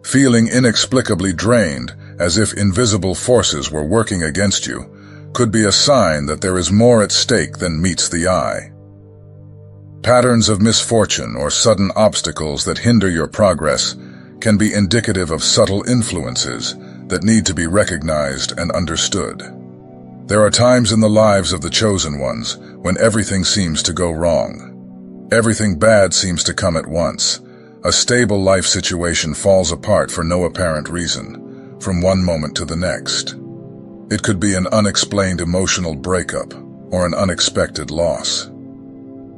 Feeling inexplicably drained, as if invisible forces were working against you, could be a sign that there is more at stake than meets the eye. Patterns of misfortune or sudden obstacles that hinder your progress can be indicative of subtle influences that need to be recognized and understood. There are times in the lives of the chosen ones when everything seems to go wrong. Everything bad seems to come at once. A stable life situation falls apart for no apparent reason, from one moment to the next. It could be an unexplained emotional breakup or an unexpected loss.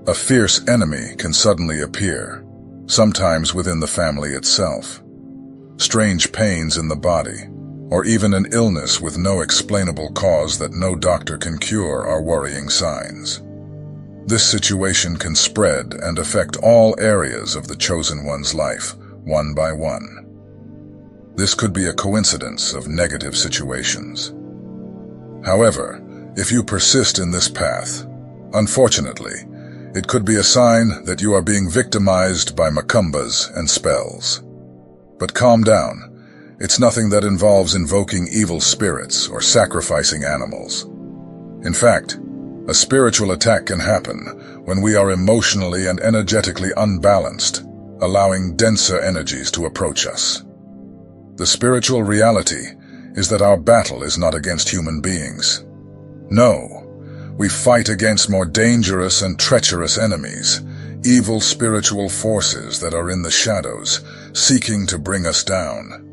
A fierce enemy can suddenly appear, sometimes within the family itself. Strange pains in the body, or even an illness with no explainable cause that no doctor can cure are worrying signs. This situation can spread and affect all areas of the chosen one's life, one by one. This could be a coincidence of negative situations. However, if you persist in this path, unfortunately, it could be a sign that you are being victimized by macumbas and spells. But calm down. It's nothing that involves invoking evil spirits or sacrificing animals. In fact, a spiritual attack can happen when we are emotionally and energetically unbalanced, allowing denser energies to approach us. The spiritual reality is that our battle is not against human beings. No, we fight against more dangerous and treacherous enemies, evil spiritual forces that are in the shadows, seeking to bring us down.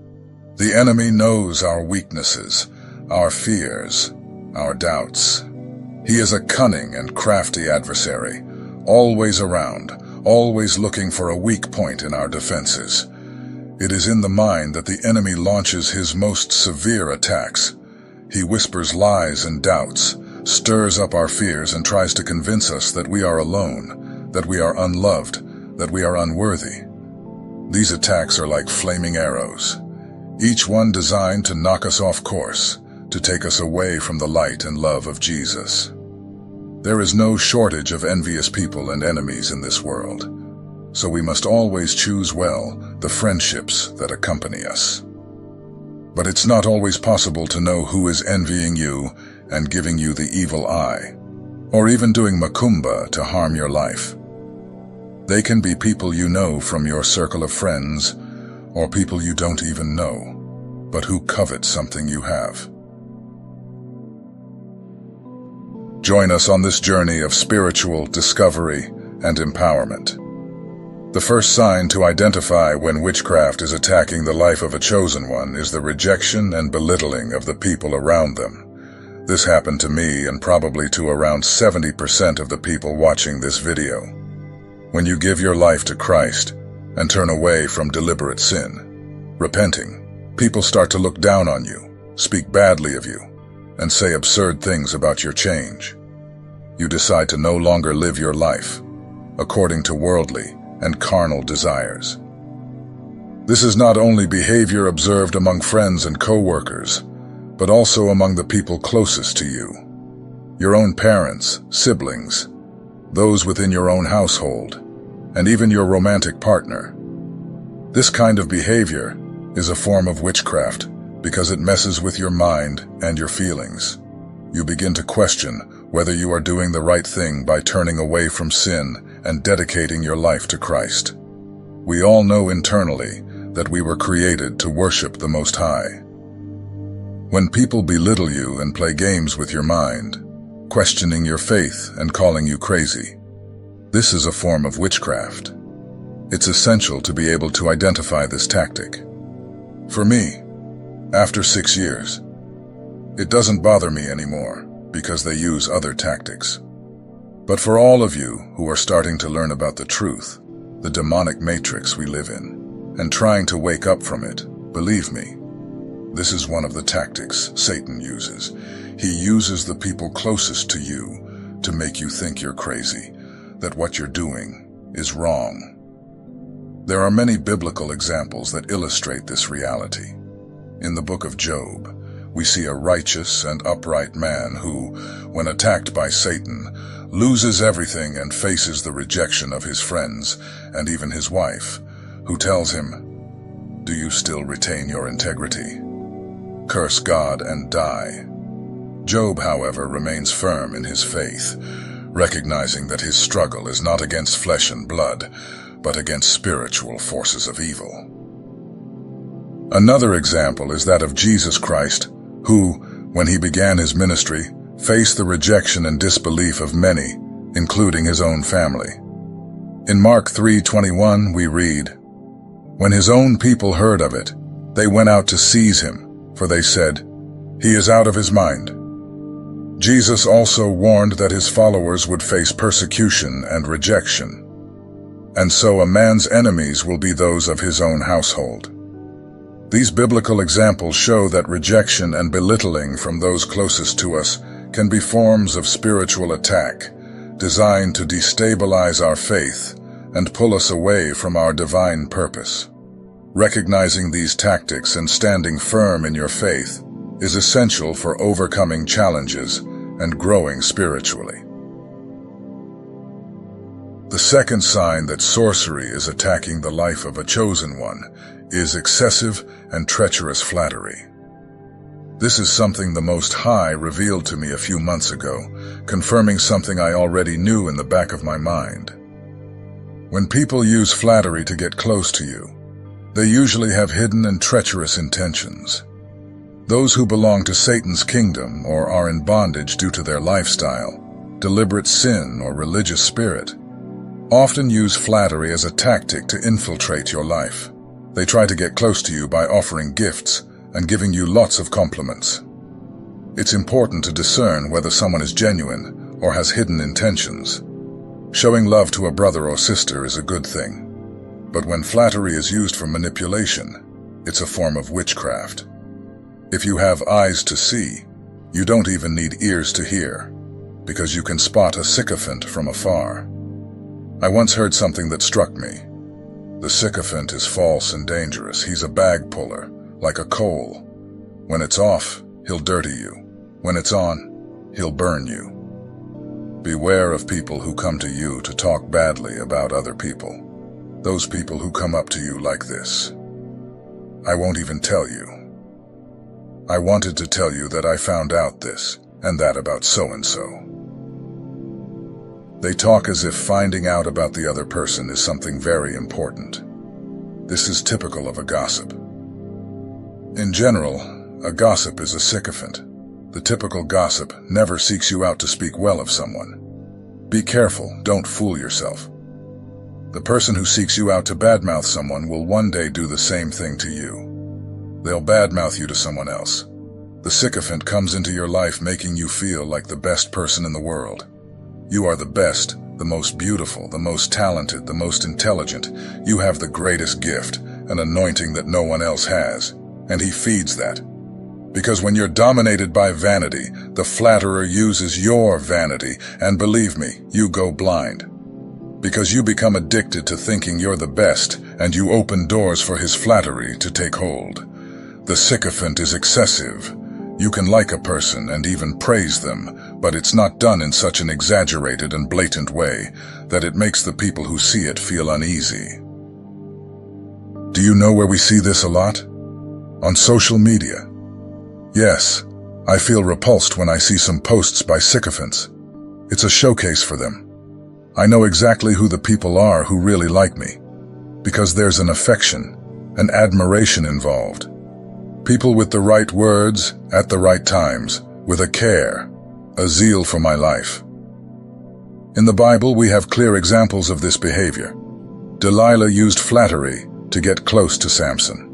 The enemy knows our weaknesses, our fears, our doubts. He is a cunning and crafty adversary, always around, always looking for a weak point in our defenses. It is in the mind that the enemy launches his most severe attacks. He whispers lies and doubts, stirs up our fears, and tries to convince us that we are alone, that we are unloved, that we are unworthy. These attacks are like flaming arrows, each one designed to knock us off course, to take us away from the light and love of Jesus. There is no shortage of envious people and enemies in this world, so we must always choose well the friendships that accompany us. But it's not always possible to know who is envying you and giving you the evil eye, or even doing macumba to harm your life. They can be people you know from your circle of friends, or people you don't even know, but who covet something you have. Join us on this journey of spiritual discovery and empowerment. The first sign to identify when witchcraft is attacking the life of a chosen one is the rejection and belittling of the people around them. This happened to me and probably to around 70% of the people watching this video. When you give your life to Christ and turn away from deliberate sin, repenting, people start to look down on you, speak badly of you, and say absurd things about your change. You decide to no longer live your life according to worldly and carnal desires. This is not only behavior observed among friends and co-workers, but also among the people closest to you, your own parents, siblings, those within your own household, and even your romantic partner. This kind of behavior is a form of witchcraft because it messes with your mind and your feelings. You begin to question whether you are doing the right thing by turning away from sin and dedicating your life to Christ. We all know internally that we were created to worship the Most High. When people belittle you and play games with your mind, questioning your faith and calling you crazy, this is a form of witchcraft. It's essential to be able to identify this tactic. For me, after 6 years, it doesn't bother me anymore because they use other tactics. But for all of you who are starting to learn about the truth, the demonic matrix we live in, and trying to wake up from it, believe me, this is one of the tactics Satan uses. He uses the people closest to you to make you think you're crazy, that what you're doing is wrong. There are many biblical examples that illustrate this reality. In the book of Job, we see a righteous and upright man who, when attacked by Satan, loses everything and faces the rejection of his friends and even his wife, who tells him, Do you still retain your integrity? Curse God and die. Job, however, remains firm in his faith, recognizing that his struggle is not against flesh and blood, but against spiritual forces of evil. Another example is that of Jesus Christ, who, when he began his ministry, faced the rejection and disbelief of many, including his own family. In Mark 3:21 we read, "When his own people heard of it, they went out to seize him, for they said, 'He is out of his mind.'" Jesus also warned that his followers would face persecution and rejection, and so a man's enemies will be those of his own household. These biblical examples show that rejection and belittling from those closest to us can be forms of spiritual attack, designed to destabilize our faith and pull us away from our divine purpose. Recognizing these tactics and standing firm in your faith is essential for overcoming challenges and growing spiritually. The second sign that sorcery is attacking the life of a chosen one is excessive and treacherous flattery. This is something the Most High revealed to me a few months ago, confirming something I already knew in the back of my mind. When people use flattery to get close to you, they usually have hidden and treacherous intentions. Those who belong to Satan's kingdom or are in bondage due to their lifestyle, deliberate sin, or religious spirit often use flattery as a tactic to infiltrate your life. They try to get close to you by offering gifts and giving you lots of compliments. It's important to discern whether someone is genuine or has hidden intentions. Showing love to a brother or sister is a good thing, but when flattery is used for manipulation, it's a form of witchcraft. If you have eyes to see, you don't even need ears to hear, because you can spot a sycophant from afar. I once heard something that struck me. The sycophant is false and dangerous. He's a bag puller, like a coal. When it's off, he'll dirty you. When it's on, he'll burn you. Beware of people who come to you to talk badly about other people. Those people who come up to you like this. "I won't even tell you. I wanted to tell you that I found out this and that about so-and-so." They talk as if finding out about the other person is something very important. This is typical of a gossip. In general, a gossip is a sycophant. The typical gossip never seeks you out to speak well of someone. Be careful, don't fool yourself. The person who seeks you out to badmouth someone will one day do the same thing to you. They'll badmouth you to someone else. The sycophant comes into your life making you feel like the best person in the world. You are the best, the most beautiful, the most talented, the most intelligent. You have the greatest gift, an anointing that no one else has. And he feeds that. Because when you're dominated by vanity, the flatterer uses your vanity, and believe me, you go blind. Because you become addicted to thinking you're the best, and you open doors for his flattery to take hold. The sycophant is excessive. You can like a person and even praise them, but it's not done in such an exaggerated and blatant way that it makes the people who see it feel uneasy. Do you know where we see this a lot? On social media. Yes, I feel repulsed when I see some posts by sycophants. It's a showcase for them. I know exactly who the people are who really like me, because there's an affection, an admiration involved. People with the right words, at the right times, with a care, a zeal for my life. In the Bible, we have clear examples of this behavior. Delilah used flattery to get close to Samson.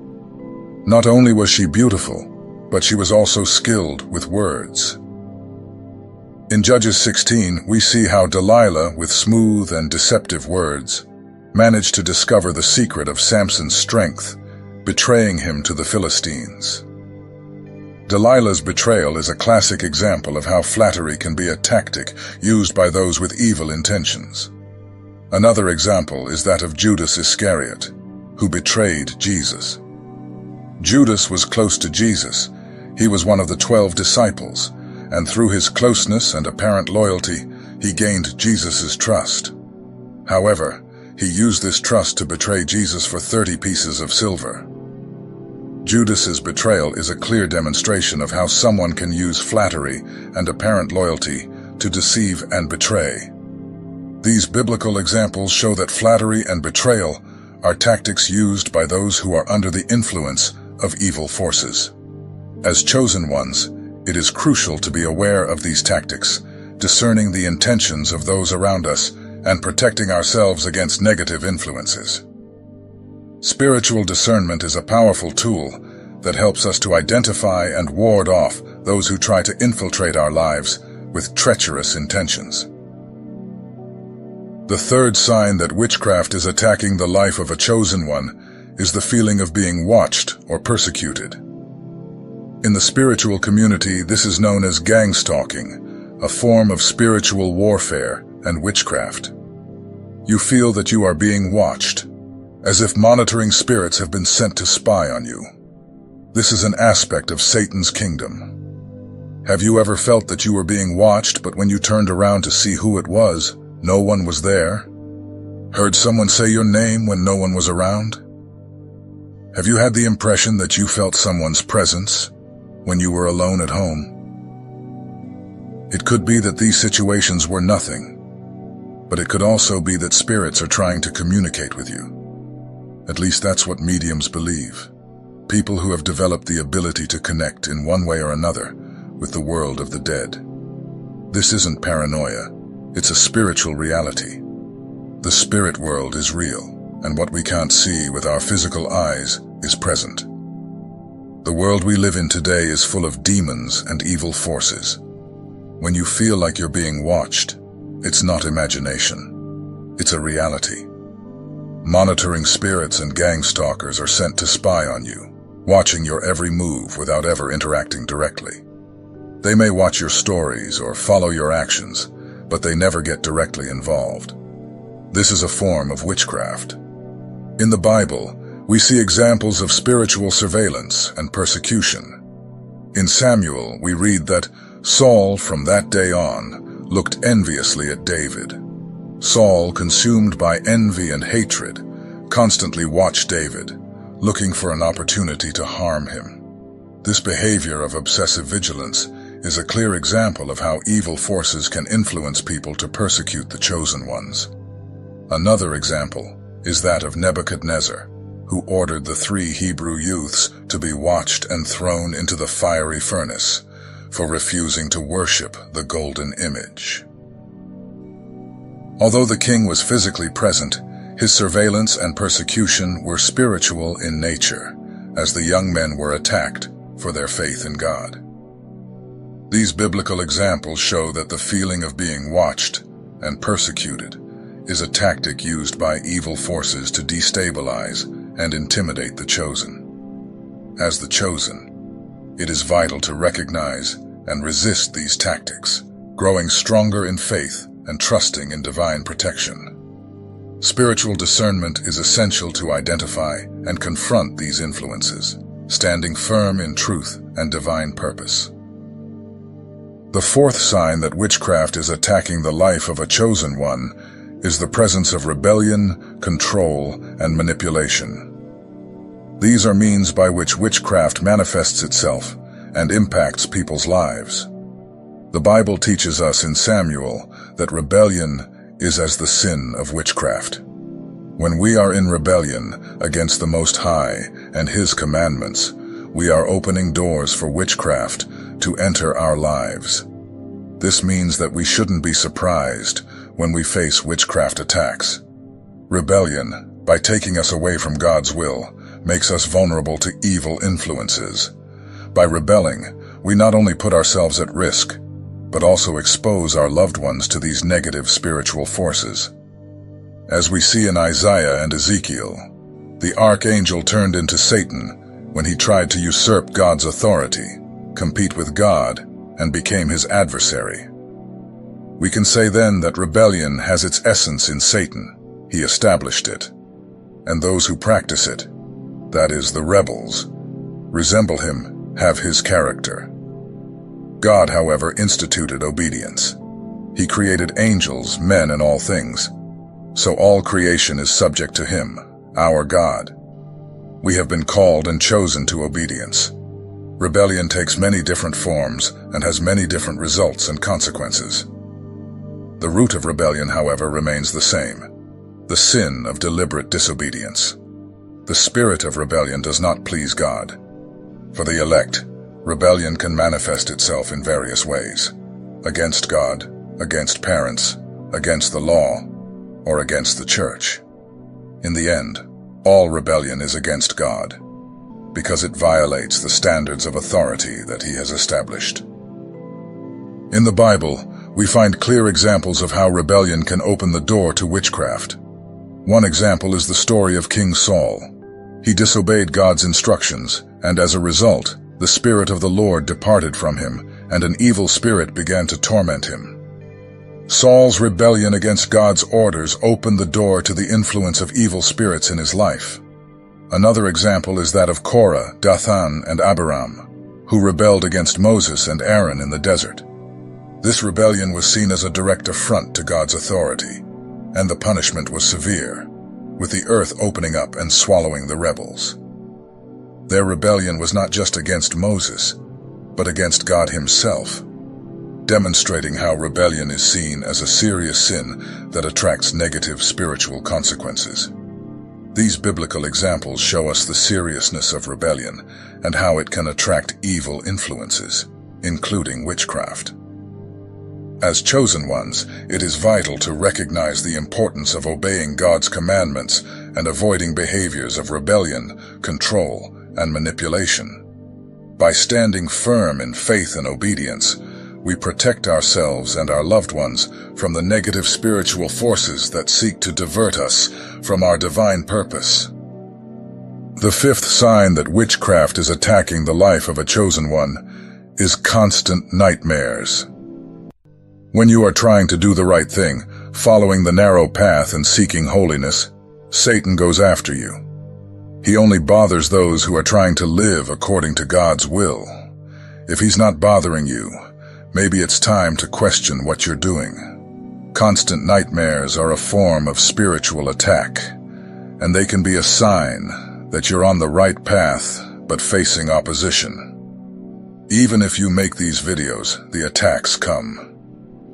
Not only was she beautiful, but she was also skilled with words. In Judges 16, we see how Delilah, with smooth and deceptive words, managed to discover the secret of Samson's strength, betraying him to the Philistines. Delilah's betrayal is a classic example of how flattery can be a tactic used by those with evil intentions. Another example is that of Judas Iscariot, who betrayed Jesus. Judas was close to Jesus. He was one of the 12 disciples, and through his closeness and apparent loyalty, he gained Jesus' trust. However, he used this trust to betray Jesus for 30 pieces of silver. Judas's betrayal is a clear demonstration of how someone can use flattery and apparent loyalty to deceive and betray. These biblical examples show that flattery and betrayal are tactics used by those who are under the influence of evil forces. As chosen ones, it is crucial to be aware of these tactics, discerning the intentions of those around us, and protecting ourselves against negative influences. Spiritual discernment is a powerful tool that helps us to identify and ward off those who try to infiltrate our lives with treacherous intentions. The third sign that witchcraft is attacking the life of a chosen one is the feeling of being watched or persecuted. In the spiritual community, this is known as gang stalking, a form of spiritual warfare and witchcraft. You feel that you are being watched, as if monitoring spirits have been sent to spy on you. This is an aspect of Satan's kingdom. Have you ever felt that you were being watched, but when you turned around to see who it was, no one was there? Heard someone say your name when no one was around? Have you had the impression that you felt someone's presence when you were alone at home? It could be that these situations were nothing, but it could also be that spirits are trying to communicate with you. At least that's what mediums believe. People who have developed the ability to connect in one way or another with the world of the dead. This isn't paranoia, it's a spiritual reality. The spirit world is real, and what we can't see with our physical eyes is present. The world we live in today is full of demons and evil forces. When you feel like you're being watched, it's not imagination. It's a reality. Monitoring spirits and gang stalkers are sent to spy on you, watching your every move without ever interacting directly. They may watch your stories or follow your actions, but they never get directly involved. This is a form of witchcraft. In the Bible, we see examples of spiritual surveillance and persecution. In Samuel, we read that Saul, from that day on, looked enviously at David. Saul, consumed by envy and hatred, constantly watched David, looking for an opportunity to harm him. This behavior of obsessive vigilance is a clear example of how evil forces can influence people to persecute the chosen ones. Another example is that of Nebuchadnezzar, who ordered the 3 Hebrew youths to be watched and thrown into the fiery furnace for refusing to worship the golden image. Although the king was physically present, his surveillance and persecution were spiritual in nature, as the young men were attacked for their faith in God. These biblical examples show that the feeling of being watched and persecuted is a tactic used by evil forces to destabilize and intimidate the chosen. As the chosen, it is vital to recognize and resist these tactics, growing stronger in faith and trusting in divine protection. Spiritual discernment is essential to identify and confront these influences, standing firm in truth and divine purpose. The fourth sign that witchcraft is attacking the life of a chosen one is the presence of rebellion, control, and manipulation. These are means by which witchcraft manifests itself and impacts people's lives. The Bible teaches us in Samuel that rebellion is as the sin of witchcraft. When we are in rebellion against the Most High and His commandments, we are opening doors for witchcraft to enter our lives. This means that we shouldn't be surprised when we face witchcraft attacks. Rebellion, by taking us away from God's will, makes us vulnerable to evil influences. By rebelling, we not only put ourselves at risk, but also expose our loved ones to these negative spiritual forces. As we see in Isaiah and Ezekiel, the archangel turned into Satan when he tried to usurp God's authority, compete with God, and became his adversary. We can say then that rebellion has its essence in Satan. He established it. And those who practice it, that is, the rebels, resemble him, have his character. God, however, instituted obedience. He created angels, men, and all things. So all creation is subject to him, our God. We have been called and chosen to obedience. Rebellion takes many different forms and has many different results and consequences. The root of rebellion, however, remains the same: the sin of deliberate disobedience. The spirit of rebellion does not please God. For the elect, rebellion can manifest itself in various ways: against God, against parents, against the law, or against the church. In the end, all rebellion is against God, because it violates the standards of authority that He has established. In the Bible, we find clear examples of how rebellion can open the door to witchcraft. One example is the story of King Saul. He disobeyed God's instructions, and as a result, the Spirit of the Lord departed from him, and an evil spirit began to torment him. Saul's rebellion against God's orders opened the door to the influence of evil spirits in his life. Another example is that of Korah, Dathan, and Abiram, who rebelled against Moses and Aaron in the desert. This rebellion was seen as a direct affront to God's authority, and the punishment was severe, with the earth opening up and swallowing the rebels. Their rebellion was not just against Moses, but against God Himself, demonstrating how rebellion is seen as a serious sin that attracts negative spiritual consequences. These biblical examples show us the seriousness of rebellion and how it can attract evil influences, including witchcraft. As chosen ones, it is vital to recognize the importance of obeying God's commandments and avoiding behaviors of rebellion, control, and manipulation. By standing firm in faith and obedience, we protect ourselves and our loved ones from the negative spiritual forces that seek to divert us from our divine purpose. The fifth sign that witchcraft is attacking the life of a chosen one is constant nightmares. When you are trying to do the right thing, following the narrow path and seeking holiness, Satan goes after you. He only bothers those who are trying to live according to God's will. If he's not bothering you, maybe it's time to question what you're doing. Constant nightmares are a form of spiritual attack, and they can be a sign that you're on the right path but facing opposition. Even if you make these videos, the attacks come.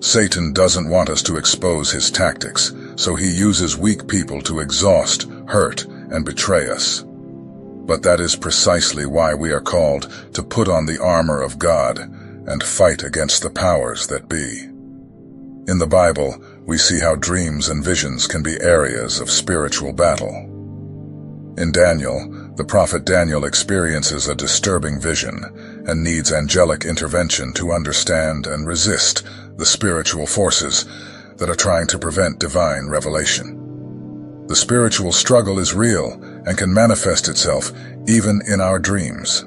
Satan doesn't want us to expose his tactics, so he uses weak people to exhaust, hurt, and betray us. But that is precisely why we are called to put on the armor of God and fight against the powers that be. In the Bible, we see how dreams and visions can be areas of spiritual battle. In Daniel, the prophet Daniel experiences a disturbing vision and needs angelic intervention to understand and resist the spiritual forces that are trying to prevent divine revelation. The spiritual struggle is real and can manifest itself even in our dreams.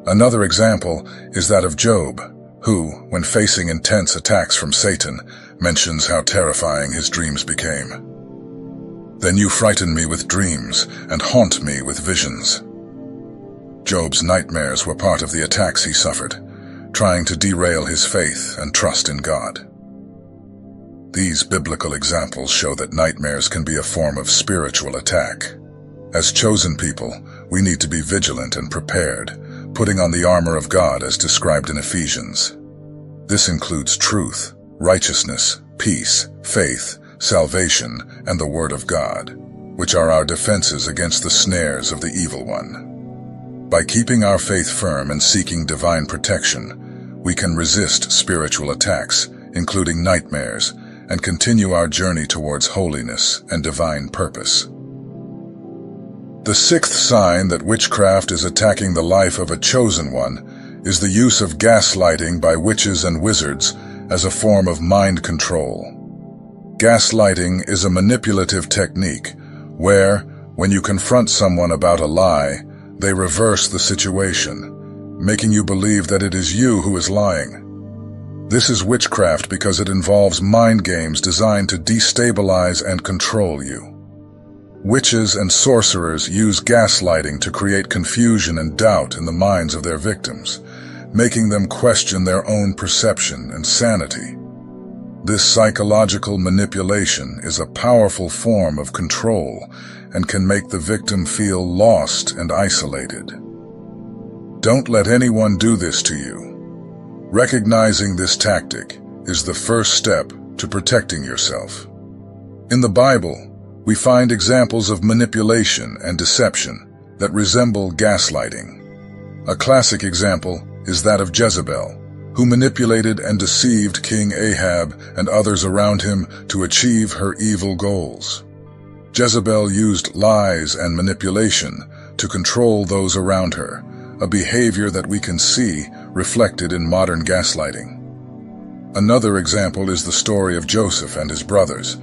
Another example is that of Job, who, when facing intense attacks from Satan, mentions how terrifying his dreams became. "Then you frighten me with dreams and haunt me with visions." Job's nightmares were part of the attacks he suffered, trying to derail his faith and trust in God. These biblical examples show that nightmares can be a form of spiritual attack. As chosen people, we need to be vigilant and prepared, putting on the armor of God as described in Ephesians. This includes truth, righteousness, peace, faith, salvation, and the Word of God, which are our defenses against the snares of the evil one. By keeping our faith firm and seeking divine protection, we can resist spiritual attacks, including nightmares, and continue our journey towards holiness and divine purpose. The sixth sign that witchcraft is attacking the life of a chosen one is the use of gaslighting by witches and wizards as a form of mind control. Gaslighting is a manipulative technique where, when you confront someone about a lie, they reverse the situation, making you believe that it is you who is lying. This is witchcraft because it involves mind games designed to destabilize and control you. Witches and sorcerers use gaslighting to create confusion and doubt in the minds of their victims, making them question their own perception and sanity. This psychological manipulation is a powerful form of control and can make the victim feel lost and isolated. Don't let anyone do this to you. Recognizing this tactic is the first step to protecting yourself. In the Bible, we find examples of manipulation and deception that resemble gaslighting. A classic example is that of Jezebel, who manipulated and deceived King Ahab and others around him to achieve her evil goals. Jezebel used lies and manipulation to control those around her, a behavior that we can see reflected in modern gaslighting. Another example is the story of Joseph and his brothers.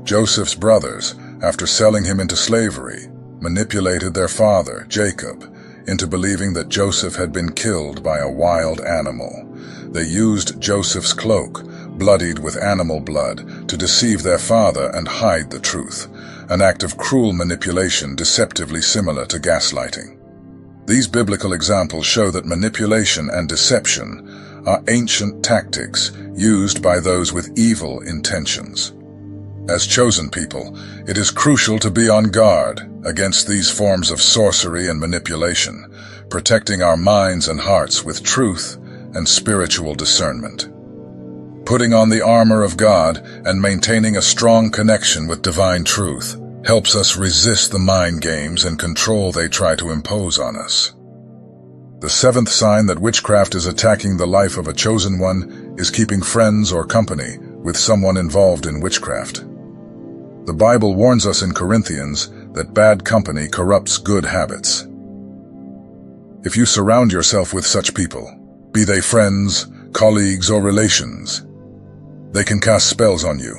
Joseph's brothers, after selling him into slavery, manipulated their father, Jacob, into believing that Joseph had been killed by a wild animal. They used Joseph's cloak, bloodied with animal blood, to deceive their father and hide the truth, an act of cruel manipulation deceptively similar to gaslighting. These biblical examples show that manipulation and deception are ancient tactics used by those with evil intentions. As chosen people, it is crucial to be on guard against these forms of sorcery and manipulation, protecting our minds and hearts with truth and spiritual discernment. Putting on the armor of God and maintaining a strong connection with divine truth helps us resist the mind games and control they try to impose on us. The seventh sign that witchcraft is attacking the life of a chosen one is keeping friends or company with someone involved in witchcraft. The Bible warns us in Corinthians that bad company corrupts good habits. If you surround yourself with such people, be they friends, colleagues, or relations, they can cast spells on you.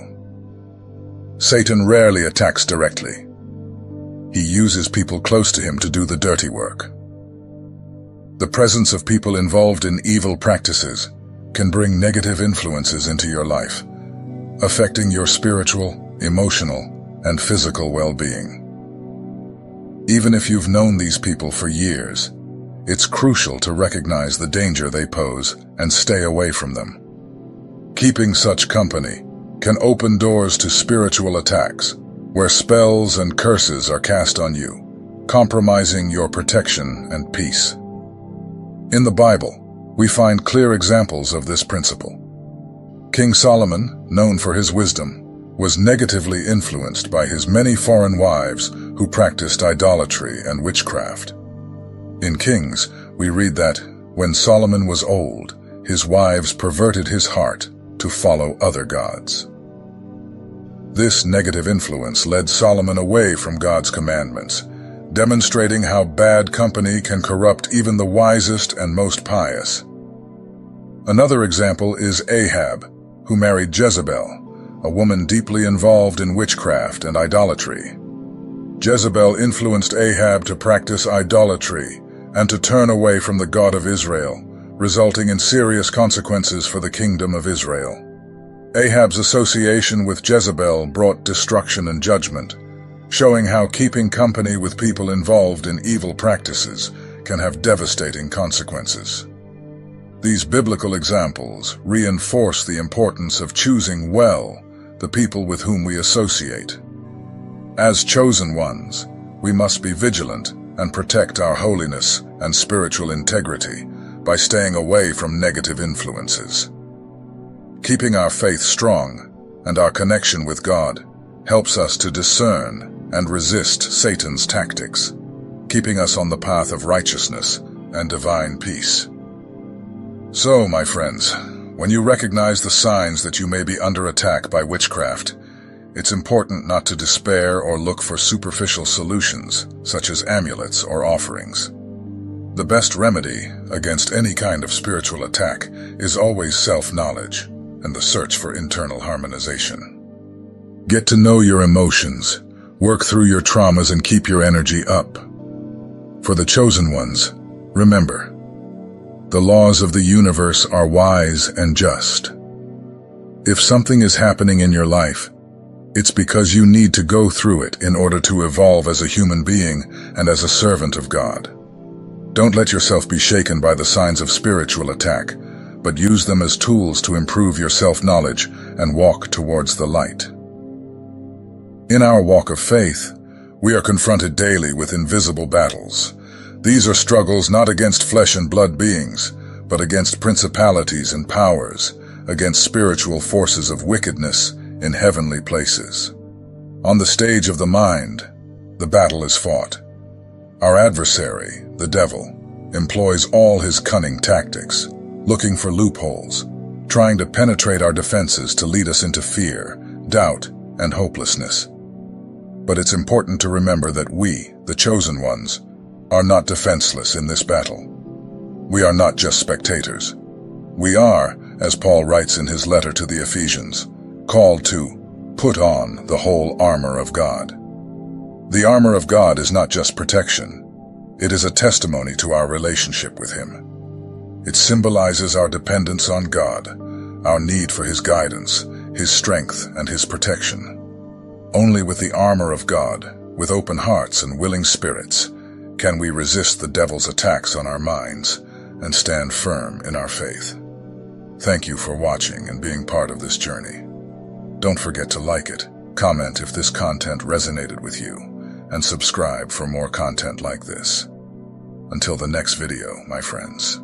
Satan rarely attacks directly. He uses people close to him to do the dirty work. The presence of people involved in evil practices can bring negative influences into your life, affecting your spiritual, emotional, and physical well-being. Even if you've known these people for years, it's crucial to recognize the danger they pose and stay away from them. Keeping such company can open doors to spiritual attacks, where spells and curses are cast on you, compromising your protection and peace. In the Bible, we find clear examples of this principle. King Solomon, known for his wisdom, was negatively influenced by his many foreign wives who practiced idolatry and witchcraft. In Kings, we read that, when Solomon was old, his wives perverted his heart to follow other gods. This negative influence led Solomon away from God's commandments, demonstrating how bad company can corrupt even the wisest and most pious. Another example is Ahab, who married Jezebel, a woman deeply involved in witchcraft and idolatry. Jezebel influenced Ahab to practice idolatry and to turn away from the God of Israel, resulting in serious consequences for the kingdom of Israel. Ahab's association with Jezebel brought destruction and judgment, showing how keeping company with people involved in evil practices can have devastating consequences. These biblical examples reinforce the importance of choosing well the people with whom we associate. As chosen ones, we must be vigilant and protect our holiness and spiritual integrity by staying away from negative influences. Keeping our faith strong and our connection with God helps us to discern and resist Satan's tactics, keeping us on the path of righteousness and divine peace. So, my friends, when you recognize the signs that you may be under attack by witchcraft, it's important not to despair or look for superficial solutions, such as amulets or offerings. The best remedy against any kind of spiritual attack is always self-knowledge and the search for internal harmonization. Get to know your emotions, work through your traumas, and keep your energy up. For the chosen ones, remember, the laws of the universe are wise and just. If something is happening in your life, it's because you need to go through it in order to evolve as a human being and as a servant of God. Don't let yourself be shaken by the signs of spiritual attack, but use them as tools to improve your self-knowledge and walk towards the light. In our walk of faith, We are confronted daily with invisible battles. These are struggles not against flesh and blood beings, but against principalities and powers, against spiritual forces of wickedness in heavenly places. On the stage of the mind, the battle is fought. Our adversary, the devil, employs all his cunning tactics, looking for loopholes, trying to penetrate our defenses to lead us into fear, doubt, and hopelessness. But it's important to remember that we, the chosen ones, are not defenseless in this battle. We are not just spectators. We are, as Paul writes in his letter to the Ephesians, called to put on the whole armor of God. The armor of God is not just protection. It is a testimony to our relationship with Him. It symbolizes our dependence on God, our need for His guidance, His strength, and His protection. Only with the armor of God, with open hearts and willing spirits, can we resist the devil's attacks on our minds and stand firm in our faith. Thank you for watching and being part of this journey. Don't forget to like it, comment if this content resonated with you, and subscribe for more content like this. Until the next video, my friends.